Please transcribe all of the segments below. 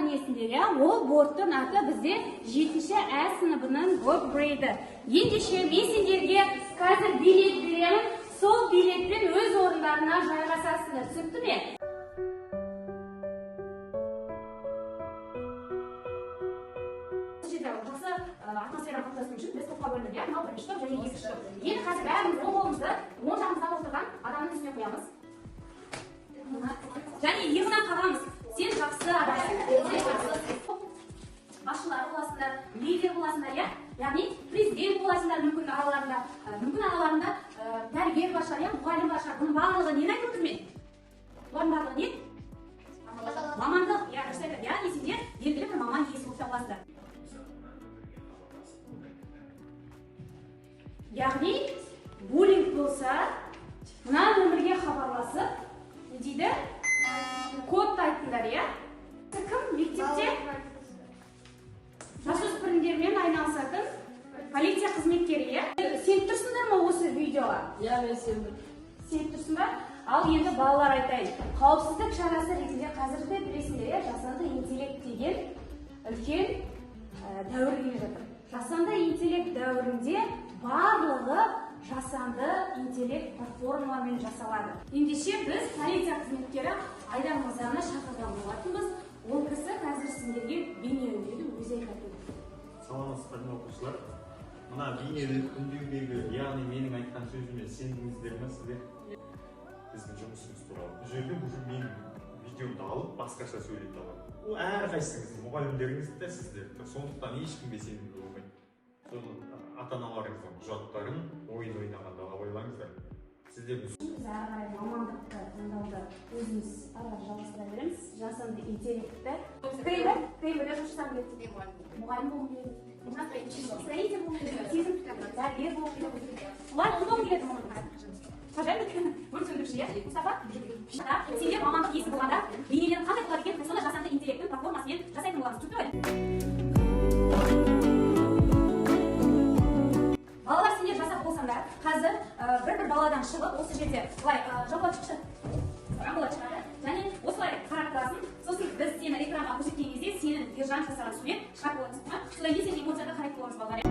көрмесіндер, ол борттың аты бізде 7-ші Ә сыныбының веб грейді. Ендеше мен сендерге қазір билет беремін, сол билетпен өз орындарына жайғасасыңдар. Түсінікті ме? Жақсы атмосфера қалыптасу үшін біз топқа бөлініп, мынау бірінші топ және екінші топ. Енді қазір бәріміз оң қолымызды оң жағымыздан отырған адамның үстіне қоямыз. Және иығынан қағамыз. Сен жақсы адамсың. Басшылар боласыңдар, лидер боласыңдар, яғни президент боласыңдар мүмкін араларында дәрігер бар шығар, мұғалім бар шығар. Бұның барлығы нені айтып отырмын мен? Бұның барлығы не? Мамандық. Яғни сендер белгілі бір маман иесі болып табыласыңдар. Яғни буллинг болса, мына нөмірге хабарласып, не дейді? Кодты айттыңдар, Кім мектепте жасөспірімдермен айналысатын полиция қызметкері, Сен тұрсыңдар ма осы видеоға? Мен сенбін. Сен тұрсың ба? Ал енді балалар айтайын. Қауіпсіздік шарасы ретінде қазіргі білесіңдер, жасанды интеллект деген үлкен дәуір келе жатыр. Жасанды интеллект дәуірінде барлығы жасанды интеллект платформалармен жасалады. Ендеше біз полиция қызметкері Айдар мырзаны шақырған болатынбыз. Ол кісі қазір сендерге бейне үндеуді өзі айтады. Саламатсыздар ма оқушылар? Мына бейне үндеудегі, яғни менің айтқан сөзіме сендіңіздер ме сіздер? Біздің жұмысымыз туралы. Бұл жерде менің видеомды алып, басқаша сөйлеп алады. Ол әрқайсыңыздың мұғалімдеріңіз де сіздер. Сондықтан ешкімге сенімді болмайды. Ата-аналарыңыздың құжаттарын ойын ойнағанда ойлаңыздар. Сіздер біз ары қарай мамандықты таңдауды өзіміз жалғастыра береміз. Жасанды интеллектті. Қиын жұмыстан кетті. Мұғалім болу керек. Строитель болу керек. Сезім дәрігер болу керек. Бұлар болу келеді мамандыққа. Өрт сөндіруші, Мұстафа? Сендер мамандық иесі болғанда бейнелерін қандай болады екен? Сонда жасанды интеллекттің платформасымен жасайтын боламыз. Түсінікті ме? Балалар сендер жасап болсаңдар, қазір бір баладан шығып, осы жерде былай жауап шықшы. Рамболат шығады. Және осылай қарап тұрасың. Сосын біз сені экранға көрсеткен кезде сенің ержан жасаған сурет шығарып болатын. Содан кейін сен эмоцияға қарайтын боламыз балалар.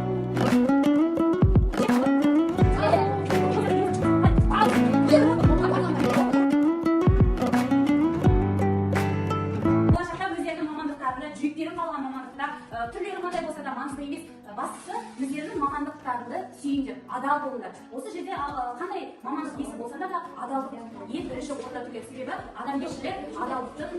Жүректерін қалған мамандықта, түрлері қандай болса да маңызды емес. Бастысы, өздерінің мамандықтарында сүйіңдер, адал болыңдар. Осы жерде қандай мамандық иесі болса да адалдық ең бірінші орында тұрады. Себебі адамгершілік адалдықтың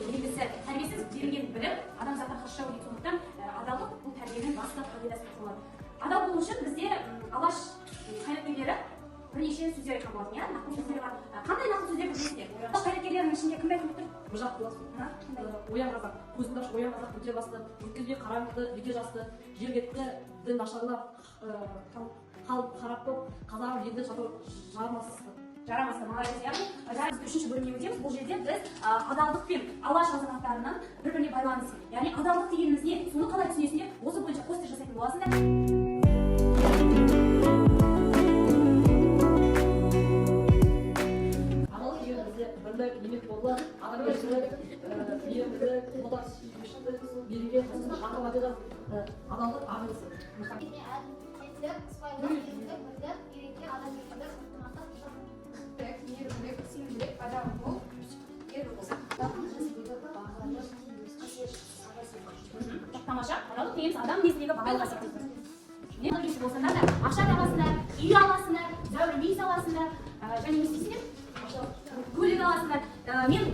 белгісі. Тәрбиесіз берілген білім адамзатқа қасшау дейді. Сондықтан адалдық бұл тәрбиенің басты қағидасы болады. Адал болу үшін бізде алаш қайраткерлері бірнеше сөздер айтқан болатын, нақты сөздер бар. Қандай нақты сөздер білесіздер? Алаш қайраткерлерінің ішінде кімді айтып отыр? Мыржақ боласың. Оян қазақ, көзіңді ашып оян қазақ өте басты, өткізге қараңғыды, беке жасты, жер кетті, дін нашарлап, қалып қарап боп, қазағым елді жарамасты. Молодец, яғни үшінші бөліміне өтеміз. Бұл жерде біз адалдық пен алаш азаматтарының бір-біріне байланысы. Яғни адалдық дегеніміз не? Соны қалай түсінесіңдер? Осы бойынша постер жасайтын боласыңдар. Бірлік, еңбек болды, адамгершілік, мейірімділік, отан сүйгіштік, береке, адалдық аңызы. Әділеттілік, сыпайылық, ерлік, бірлік, береке, адамгершілік, мейірімділік, сенімділік, адам бол, ер болса. Тамаша, адалдық дейміз адам кезіндегі бағалы қасиет. Не болсаңдар да, ақша табасыңдар, үй аласыңдар, зәулім үй саласыңдар, және не істейсіңдер? Көлік аласыңдар. Мен